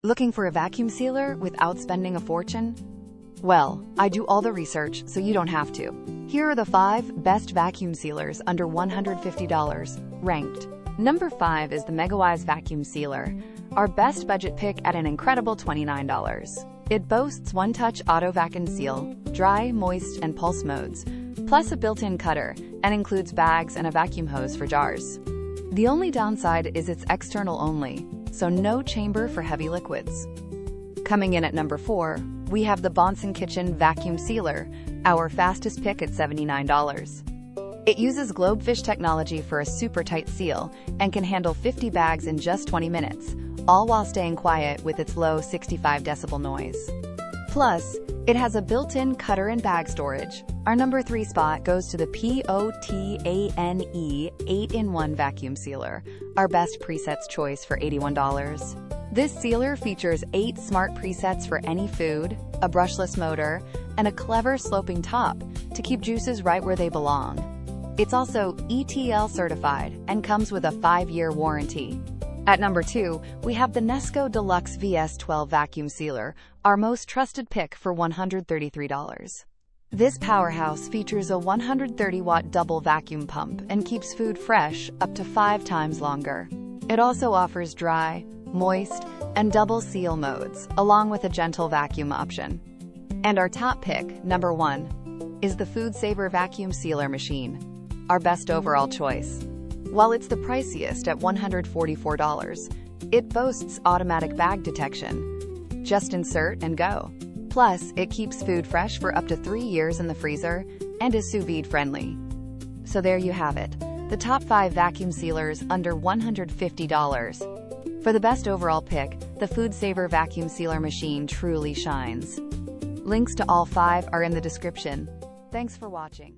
Looking for a vacuum sealer without spending a fortune? Well, I do all the research so you don't have to. Here are the 5 best vacuum sealers under $150, ranked. Number 5 is the MegaWise Vacuum Sealer, our best budget pick at an incredible $29. It boasts one-touch auto vac and seal, dry, moist, and pulse modes, plus a built-in cutter, and includes bags and a vacuum hose for jars. The only downside is it's external only, so no chamber for heavy liquids. Coming in at number 4, we have the Bonson Kitchen Vacuum Sealer, our fastest pick at $79. It uses Globefish technology for a super tight seal and can handle 50 bags in just 20 minutes, all while staying quiet with its low 65 decibel noise. Plus, it has a built-in cutter and bag storage. Our number 3 spot goes to the POTANE 8-in-1 Vacuum Sealer, our best presets choice for $81. This sealer features 8 smart presets for any food, a brushless motor, and a clever sloping top to keep juices right where they belong. It's also ETL certified and comes with a 5-year warranty. At number 2, we have the Nesco Deluxe VS12 Vacuum Sealer, our most trusted pick for $133. This powerhouse features a 130-watt double vacuum pump and keeps food fresh up to 5 times longer. It also offers dry, moist, and double seal modes, along with a gentle vacuum option. And our top pick, number 1, is the foodsaver Vacuum Sealer Machine, our best overall choice. While it's the priciest at $144, it boasts automatic bag detection. Just insert and go. Plus, it keeps food fresh for up to 3 years in the freezer and is sous vide friendly. So there you have it, the top 5 vacuum sealers under $150. For the best overall pick, the foodsaver Vacuum Sealer Machine truly shines. Links to all 5 are in the description. Thanks for watching.